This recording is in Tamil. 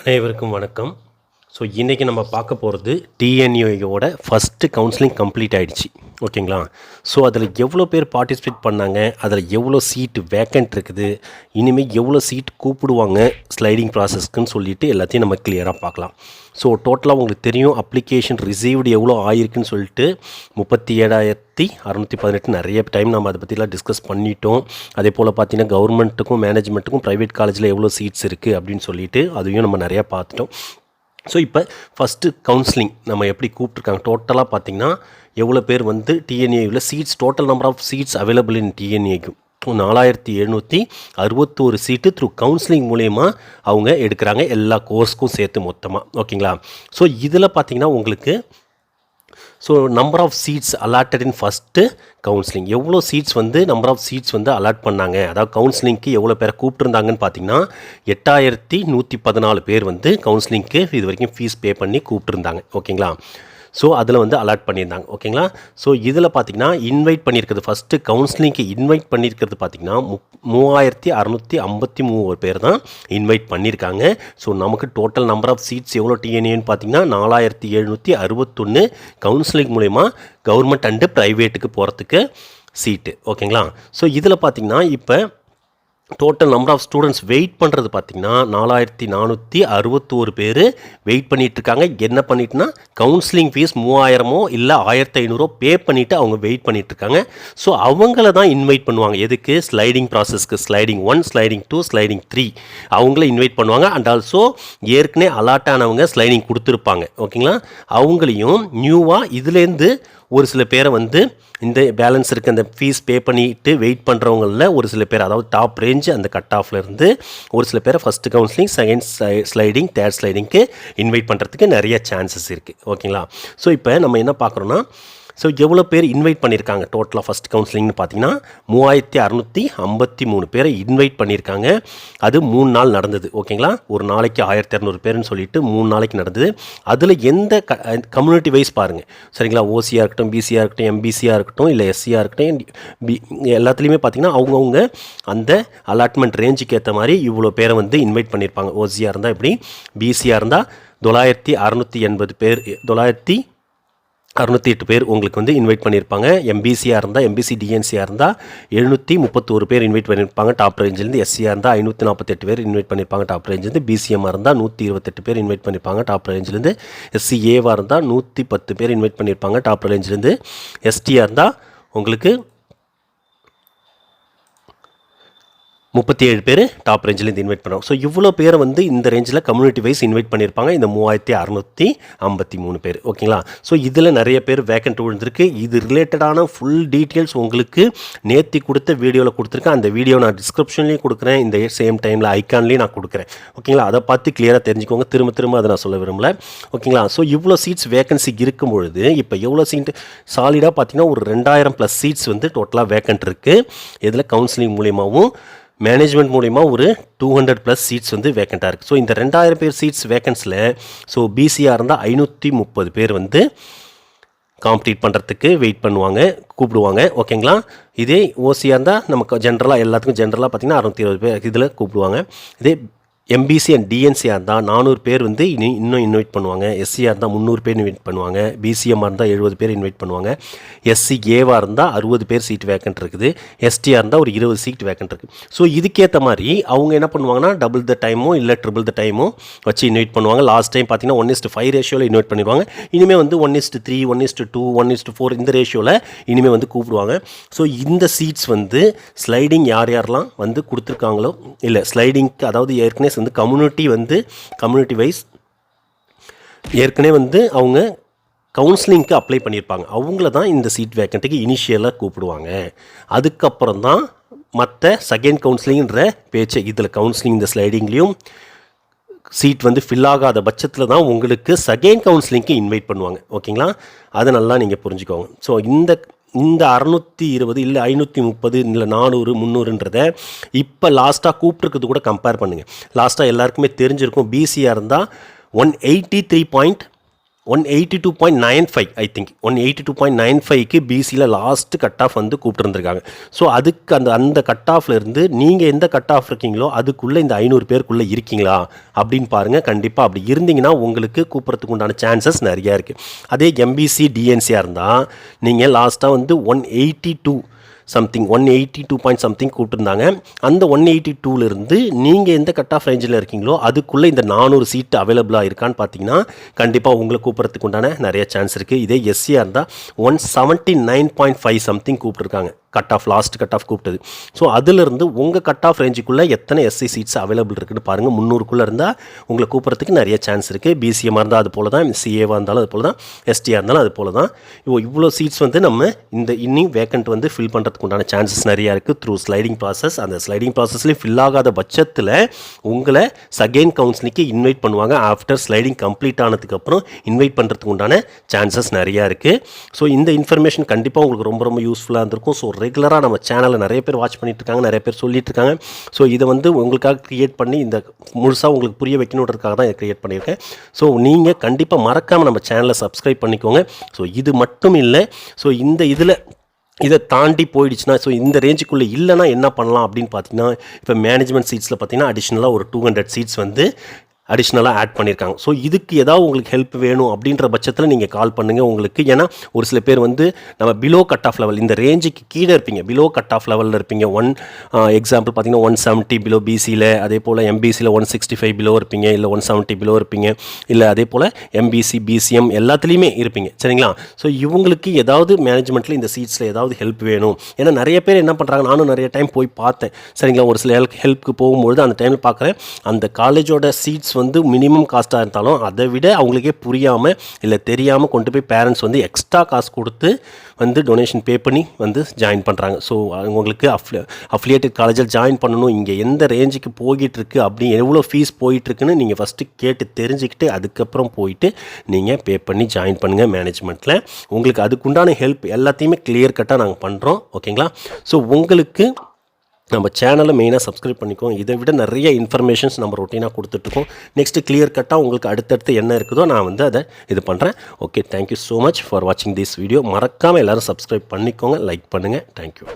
அனைவருக்கும் வணக்கம். ஸோ இன்றைக்கி நம்ம பார்க்க போகிறது டிஎன்ஏயோட ஃபஸ்ட்டு கவுன்சிலிங் கம்ப்ளீட் ஆகிடுச்சு. ஓகேங்களா? ஸோ அதில் எவ்வளோ பேர் பார்ட்டிசிபேட் பண்ணாங்க, அதில் எவ்வளோ சீட்டு வேக்கண்ட் இருக்குது, இனிமேல் எவ்வளோ சீட் கூப்பிடுவாங்க ஸ்லைடிங் ப்ராசஸ்க்குன்னு சொல்லிவிட்டு எல்லாத்தையும் நம்ம கிளியராக பார்க்கலாம். ஸோ டோட்டலாக உங்களுக்கு தெரியும் அப்ளிகேஷன் ரிசீவ்டு எவ்வளோ ஆயிருக்குன்னு சொல்லிட்டு 37,618 நிறைய டைம் நம்ம அதை பற்றிலாம் டிஸ்கஸ் பண்ணிட்டோம். அதே போல் பார்த்திங்கன்னா கவர்மெண்ட்டுக்கும் மேனேஜ்மெண்ட்டுக்கும் ப்ரைவேட் காலேஜில் எவ்வளோ சீட்ஸ் இருக்குது அப்படின்னு சொல்லிட்டு அதையும் நம்ம நிறையா பார்த்துட்டோம். ஸோ இப்போ ஃபஸ்ட்டு கவுன்சிலிங் நம்ம எப்படி கூப்பிட்ருக்காங்க டோட்டலாக பார்த்திங்கன்னா எவ்வளோ பேர் வந்து டிஎன்ஏவில் seats total number of seats available in டிஎன்ஏக்கு 4761 சீட்டு த்ரூ கவுன்சிலிங் மூலயமா அவங்க எடுக்கிறாங்க, எல்லா கோர்ஸ்க்கும் சேர்த்து மொத்தமாக. ஓகேங்களா? ஸோ இதில் பார்த்திங்கன்னா உங்களுக்கு number of seats allotted in first counselling எவ்வளோ சீட்ஸ் வந்து நம்பர் ஆஃப் சீட்ஸ் வந்து அலாட் பண்ணாங்க, அதாவது கவுன்சிலிங்க்கு எவ்வளோ பேரை கூப்பிட்டுருந்தாங்கன்னு பார்த்தீங்கன்னா 8114 பேர் வந்து கவுன்சிலிங்க்கு இது வரைக்கும் ஃபீஸ் பே பண்ணி கூப்பிட்டுருந்தாங்க. ஓகேங்களா? ஸோ அதில் வந்து அலாட் பண்ணியிருந்தாங்க. ஓகேங்களா? ஸோ இதில் பார்த்திங்கன்னா இன்வைட் ஃபஸ்ட்டு கவுன்சிலிங்க்கு இன்வைட் பண்ணியிருக்கிறது பார்த்திங்கன்னா 3653 பேர் தான் இன்வைட் பண்ணியிருக்காங்க. ஸோ நமக்கு டோட்டல் நம்பர் ஆஃப் சீட்ஸ் எவ்வளோ டிஎன்ஏன்னு பார்த்திங்கன்னா 4761 கவுன்சிலிங் மூலயமா கவர்மெண்ட் அண்டு ப்ரைவேட்டுக்கு போகிறதுக்கு சீட்டு. ஓகேங்களா? ஸோ இதில் பார்த்திங்கன்னா இப்போ total number of students wait பண்ணுறது பார்த்திங்கன்னா 4461 பேர் வெயிட் பண்ணிகிட்ருக்காங்க. என்ன பண்ணிட்டுனா கவுன்சிலிங் ஃபீஸ் 3000 இல்லை 1500 பே பண்ணிவிட்டு அவங்க வெயிட் பண்ணிகிட்ருக்காங்க. ஸோ அவங்கள தான் இன்வைட் பண்ணுவாங்க. எதுக்கு? ஸ்லைடிங் ப்ராசஸ்க்கு ஸ்லைடிங் 1, ஸ்லைடிங் 2, ஸ்லைடிங் 3 அவங்கள இன்வைட் பண்ணுவாங்க. அண்ட் ஆல்சோ ஏற்கனவே அலாட் ஆனவங்க ஸ்லைடிங் கொடுத்துருப்பாங்க. ஓகேங்களா? அவங்களையும் நியூவாக இதுலேருந்து ஒரு சில பேரை வந்து இந்த பேலன்ஸ் இருக்க அந்த ஃபீஸ் பே பண்ணிவிட்டு வெயிட் பண்ணுறவங்களில் ஒரு சில பேர், அதாவது டாப் ரேஞ்ச் அந்த கட் ஆஃப்லேருந்து ஒரு சில பேரை first counselling, second sliding, third ஸ்லைடிங்க்கு இன்வைட் பண்ணுறதுக்கு நிறைய சான்சஸ் இருக்குது. ஓகேங்களா? ஸோ இப்போ நம்ம என்ன பார்க்குறோன்னா எவ்வளோ பேர் இன்வைட் பண்ணியிருக்காங்க டோட்டலாக ஃபஸ்ட் கவுன்சிலிங்னு பார்த்தீங்கன்னா 3653 பேரை இன்வைட் பண்ணியிருக்காங்க. அது 3 நாள் நடந்தது. ஓகேங்களா? ஒரு நாளைக்கு 1200 பேர்னு சொல்லிட்டு 3 நாளைக்கு நடந்தது. அதில் எந்த கம்யூனிட்டி வைஸ் பாருங்கள். சரிங்களா? ஓசியாக இருக்கட்டும், பிசியாக இருக்கட்டும், எம்பிசியாக இருக்கட்டும், இல்லை எஸ்சியாக இருக்கட்டும், எல்லாத்துலேயுமே பார்த்திங்கன்னா அவங்கவுங்க அந்த அலாட்மெண்ட் ரேஞ்சுக்கு ஏற்ற மாதிரி இவ்வளோ பேரை வந்து இன்வைட் பண்ணியிருப்பாங்க. ஓசியாக இருந்தால் இப்படி, பிசியாக இருந்தால் 9680 பேர், 9608 பேர் உங்களுக்கு வந்து இன்வைட் பண்ணியிருப்பாங்க. எம்பிசியாக இருந்தால், எம்பிசி டிஎன்சியாக இருந்தால் 731 பேர் இன்வைட் பண்ணியிருப்பாங்க டாப் ரேஞ்சிலேருந்து. எஸ்சியாக இருந்தால் 548 பேர் இன்வைட் பண்ணியிருப்பாங்க டாப் ரேஞ்சிலேருந்து. பிசிஎம்மாக இருந்தால் 128 பேர் இன்வைட் பண்ணியிருப்பாங்க டாப் ரேஞ்சிலேருந்து. எஸ்சிஏவாக இருந்தால் 110 பேர் இன்வைட் பண்ணியிருப்பாங்க டாப் ரேஞ்சிலேருந்து. எஸ்டியாக இருந்தால் உங்களுக்கு 37 பேர் டாப் ரேஞ்சிலேருந்து இன்வைட் பண்ணுறோம். ஸோ இவ்வளோ பேரை வந்து இந்த ரேஞ்சில் கம்யூனிட்டி வைஸ் இன்வைட் பண்ணியிருப்பாங்க, இந்த 3653 பேர். ஓகேங்களா? ஸோ இதில் நிறைய பேர் வேக்கண்ட் விழுந்திருக்கு. இது ரிலேட்டடான ஃபுல் டீட்டெயில்ஸ் உங்களுக்கு நேற்று கொடுத்த வீடியோவில் கொடுத்துருக்கேன். அந்த வீடியோ நான் டிஸ்கிரிப்ஷன்லேயும் கொடுக்குறேன், இந்த சேம் டைமில் ஐக்கான்லேயும் நான் கொடுக்குறேன். ஓகேங்களா? அதை பார்த்து கிளியராக தெரிஞ்சுக்கோங்க. திரும்ப அதை நான் சொல்ல விரும்பல. ஓகேங்களா? ஸோ இவ்வளோ சீட்ஸ் வேக்கன்சி இருக்கும் பொழுது இப்போ எவ்வளோ சீட் சாலிடாக பார்த்தீங்கன்னா ஒரு 2000+ சீட்ஸ் வந்து டோட்டலாக வேக்கண்ட் இருக்குது. இதில் கவுன்சிலிங் மூலியமாகவும் மேனேஜ்மெண்ட் மூலிமா ஒரு 200+ சீட்ஸ் வந்து வேக்கண்ட்டாக இருக்குது. ஸோ இந்த 2000 பேர் சீட்ஸ் வேக்கன்ஸில் பிசியாக இருந்தால் 530 பேர் வந்து காம்பீட் பண்ணுறதுக்கு வெயிட் பண்ணுவாங்க, கூப்பிடுவாங்க. ஓகேங்களா? இதே ஓசியாக இருந்தால் நமக்கு ஜென்ரலாக எல்லாத்துக்கும் ஜென்ரலாக பார்த்திங்கன்னா 620 பேர் இதில் கூப்பிடுவாங்க. இதே எம்பிசி அண்ட் டிஎன்சியாக இருந்தால் 400 பேர் வந்து இன்னும் இன்வைட் பண்ணுவாங்க. எஸ்சியாக இருந்தால் 300 பேர் இன்வைட் பண்ணுவாங்க. பிசிஎம்மாக இருந்தால் 70 பேர் இன்வைட் பண்ணுவாங்க. எஸ்சிஏவாக இருந்தால் 60 பேர் சீட் வேக்கண்ட் இருக்குது. எஸ்டியாக இருந்தால் ஒரு 20 சீட் வேக்கண்ட் இருக்குது. ஸோ இதுக்கேற்ற மாதிரி அவங்க என்ன பண்ணுவாங்கன்னா டபுள் த டைமோ இல்லை ட்ரிபிள் த டைமோ வச்சு இன்வைட் பண்ணுவாங்க. லாஸ்ட் டைம் பார்த்தீங்கன்னா 1:5 ரேஷியோவில் இன்வைட் பண்ணிடுவாங்க. இனிமேல் வந்து 1:3, 1:2, 1:4 இந்த ரேஷியோவில் இனிமேல் வந்து கூப்பிடுவாங்க. ஸோ இந்த சீட்ஸ் வந்து ஸ்லைடிங் யாரெல்லாம் வந்து கொடுத்துருக்காங்களோ, இல்லை ஸ்லைடிங்க்கு அதாவது ஏற்கனவே வந்து கம்யூனிட்டி வைஸ் ஏற்கனவே வந்து அவங்க கவுன்சிலிங்க்கு அப்ளை பண்ணியிருப்பாங்க. அவங்கள தான் இந்த சீட் வேக்கண்ட்டுக்கு இனிஷியலாக கூப்பிடுவாங்க. அதுக்கப்புறம் தான் மற்ற செகண்ட் கவுன்சிலிங்கிற பேச்சு. இதில் கவுன்சிலிங் இந்த ஸ்லைடிங்லேயும் சீட் வந்து ஃபில் ஆகாத பட்சத்தில் தான் உங்களுக்கு செகண்ட் கவுன்சிலிங்க்கு இன்வைட் பண்ணுவாங்க. ஓகேங்களா? அதை நல்லா நீங்கள் புரிஞ்சுக்கோங்க. ஸோ இந்த 620 இல்லை 530 இல்லை 400, 300ன்றதை இப்போ லாஸ்ட்டாக கூப்பிட்ருக்கிறது கூட கம்பேர் பண்ணுங்கள். லாஸ்ட்டாக எல்லாருக்குமே தெரிஞ்சிருக்கும். பிசியாக இருந்தால் 183. 182.95 ஐ திங்க் 182.95க்கு பிசியில் லாஸ்ட் கட் ஆஃப் வந்து கூப்பிட்டுருந்துருக்காங்க. ஸோ அதுக்கு அந்த கட் ஆஃப்ல இருந்து நீங்கள் எந்த கட் ஆஃப் இருக்கீங்களோ அதுக்குள்ளே இந்த 500 பேருக்குள்ளே இருக்கீங்களா அப்படின்னு பாருங்கள். கண்டிப்பாக அப்படி இருந்தீங்கன்னா உங்களுக்கு கூப்பிட்றதுக்கு உண்டான சான்சஸ் நிறையா இருக்குது. அதே எம்பிசி டிஎன்சியாக இருந்தால் நீங்கள் லாஸ்ட்டாக வந்து 182 சம்திங் கூப்பிட்டுருந்தாங்க. அந்த 182லேருந்து நீங்கள் எந்த கட் ஆஃப் ரேஞ்சில் இருக்கீங்களோ அதுக்குள்ளே இந்த 400 சீட்டு அவைலபிளாக இருக்கான்னு பார்த்தீங்கன்னா கண்டிப்பாக உங்களை கூப்பிட்றதுக்கு உண்டான நிறைய சான்ஸ் இருக்குது. இதே எஸ்சியாக இருந்தால் 179.5 சம்திங் கூப்பிட்ருக்காங்க. Cut off last cut off கூப்பிட்டது. ஸோ அதிலிருந்து உங்கள் கட் ஆஃப் ரேஞ்சுக்குள்ளே எத்தனை எஸ்சி சீட்ஸ் அவைலபிள் இருக்குன்னு பாருங்கள். 300க்குள்ளே இருந்தால் உங்களை கூப்பிட்றதுக்கு நிறைய சான்ஸ் இருக்குது. பிசிஎம்மாக இருந்தால் அது போல தான், சிஏவாக இருந்தாலும் அது போல தான், எஸ்டியாக இருந்தாலும் அது போல தான். இவ்வளோ சீட்ஸ் வந்து நம்ம இன்னி வேக்கண்ட் வந்து ஃபில் பண்ணுறதுக்கு உண்டான சான்சஸ் நிறையா இருக்குது த்ரூ ஸ்லைடிங் ப்ராசஸ். அந்த ஸ்லைடிங் ப்ராசஸ்லேயும் ஃபில் ஆகாத பட்சத்தில் உங்களை செகண்ட் கவுன்சிலிங்க்கு இன்வைட் பண்ணுவாங்க. ஆஃப்டர் ஸ்லைடிங் கம்ப்ளீட் ஆனதுக்கப்புறம் இன்வைட் பண்ணுறதுக்கு உண்டான சான்சஸ் நிறையா இருக்குது. ஸோ இந்த இன்ஃபர்மேஷன் கண்டிப்பாக உங்களுக்கு ரொம்ப ரொம்ப யூஸ்ஃபுல்லாக இருந்திருக்கும். ஸோ ரெகுலராக நம்ம சேனலில் நிறைய பேர் வாட்ச் பண்ணிட்டு இருக்காங்க, நிறைய பேர் சொல்லிட்டு இருக்காங்க. ஸோ இதை வந்து உங்களுக்காக க்ரியேட் பண்ணி இந்த முழுசாக உங்களுக்கு புரிய வைக்கணுன்றதுக்காக தான் இதை க்ரியேட் பண்ணியிருக்கேன். ஸோ நீங்கள் கண்டிப்பாக மறக்காமல் நம்ம சேனலை சப்ஸ்கிரைப் பண்ணிக்கோங்க. ஸோ இது மட்டும் இல்லை, ஸோ இதை தாண்டி போயிடுச்சுன்னா, ஸோ இந்த ரேஞ்சுக்குள்ளே இல்லைனா என்ன பண்ணலாம் அப்படின்னு பார்த்தீங்கன்னா, இப்போ மேனேஜ்மெண்ட் சீட்ஸில் பார்த்தீங்கன்னா அடிஷ்னலாக ஒரு 200 சீட்ஸ் வந்து அடிஷ்னலாக ஆட் பண்ணியிருக்காங்க. ஸோ இதுக்கு ஏதாவது உங்களுக்கு ஹெல்ப் வேணும் அப்படின்ற பட்சத்தில் நீங்கள் கால் பண்ணுங்கள். உங்களுக்கு ஏன்னா ஒரு சில பேர் வந்து நம்ம பிலோ கட் ஆஃப் லெவல், இந்த ரேஞ்சுக்கு கீழே இருப்பீங்க, பிலோ கட் ஆஃப் லெவலில் இருப்பீங்க. எக்ஸாம்பிள் பார்த்தீங்கன்னா 170 பிலோ பிசியில், அதே போல் எம்பிசியில் 165 பிலோ இருப்பீங்க, இல்லை 170 பிலோ இருப்பீங்க, இல்லை அதே போல் எம்பிசி பிசிஎம் எல்லாத்துலேயுமே இருப்பீங்க. சரிங்களா? ஸோ இவங்களுக்கு ஏதாவது மேனேஜ்மெண்ட்டில் இந்த சீட்ஸில் ஏதாவது ஹெல்ப் வேணும். ஏன்னா நிறைய பேர் என்ன பண்ணுறாங்க, நானும் நிறைய டைம் போய் பார்த்தேன். சரிங்களா? ஒரு சில ஹெல்ப்புக்கு போகும்பொழுது அந்த டைமில் பார்க்குறேன், அந்த காலேஜோட சீட்ஸ் வந்து மினிமம் காஸ்ட்டாக இருந்தாலும் அதை விட அவங்களுக்கே புரியாமல் இல்லை தெரியாமல் கொண்டு போய் பேரண்ட்ஸ் வந்து எக்ஸ்ட்ரா காசு கொடுத்து வந்து டொனேஷன் பே பண்ணி வந்து ஜாயின் பண்ணுறாங்க. ஸோ அவங்களுக்கு அஃபிலியேட்டட் காலேஜில் ஜாயின் பண்ணணும், இங்கே எந்த ரேஞ்சுக்கு போய்கிட்டுருக்கு, அப்படி எவ்வளோ ஃபீஸ் போயிட்டுருக்குன்னு நீங்கள் ஃபஸ்ட்டு கேட்டு தெரிஞ்சுக்கிட்டு அதுக்கப்புறம் போயிட்டு நீங்கள் பே பண்ணி ஜாயின் பண்ணுங்கள் மேனேஜ்மெண்ட்டில். உங்களுக்கு அதுக்குண்டான ஹெல்ப் எல்லாத்தையுமே கிளியர் கட்டாக நாங்கள் பண்ணுறோம். ஓகேங்களா? ஸோ உங்களுக்கு நம்ம சேனலை மெயினாக சப்ஸ்கிரைப் பண்ணிக்கோம். இதை விட நிறைய இன்ஃபர்மேஷன்ஸ் நம்ம ரொட்டீனாக கொடுத்துட்ருக்கோம். நெக்ஸ்ட்டு கிளியர் கட்டாக உங்களுக்கு அடுத்தடுத்து என்ன இருக்குதோ நான் வந்து அதை இது பண்ணுறேன். Okay, thank you so much for வாட்சிங் திஸ் வீடியோ. மறக்காமல் எல்லோரும் சப்ஸ்கிரைப் பண்ணிக்கோங்க, லைக் பண்ணுங்கள். தேங்க்யூ.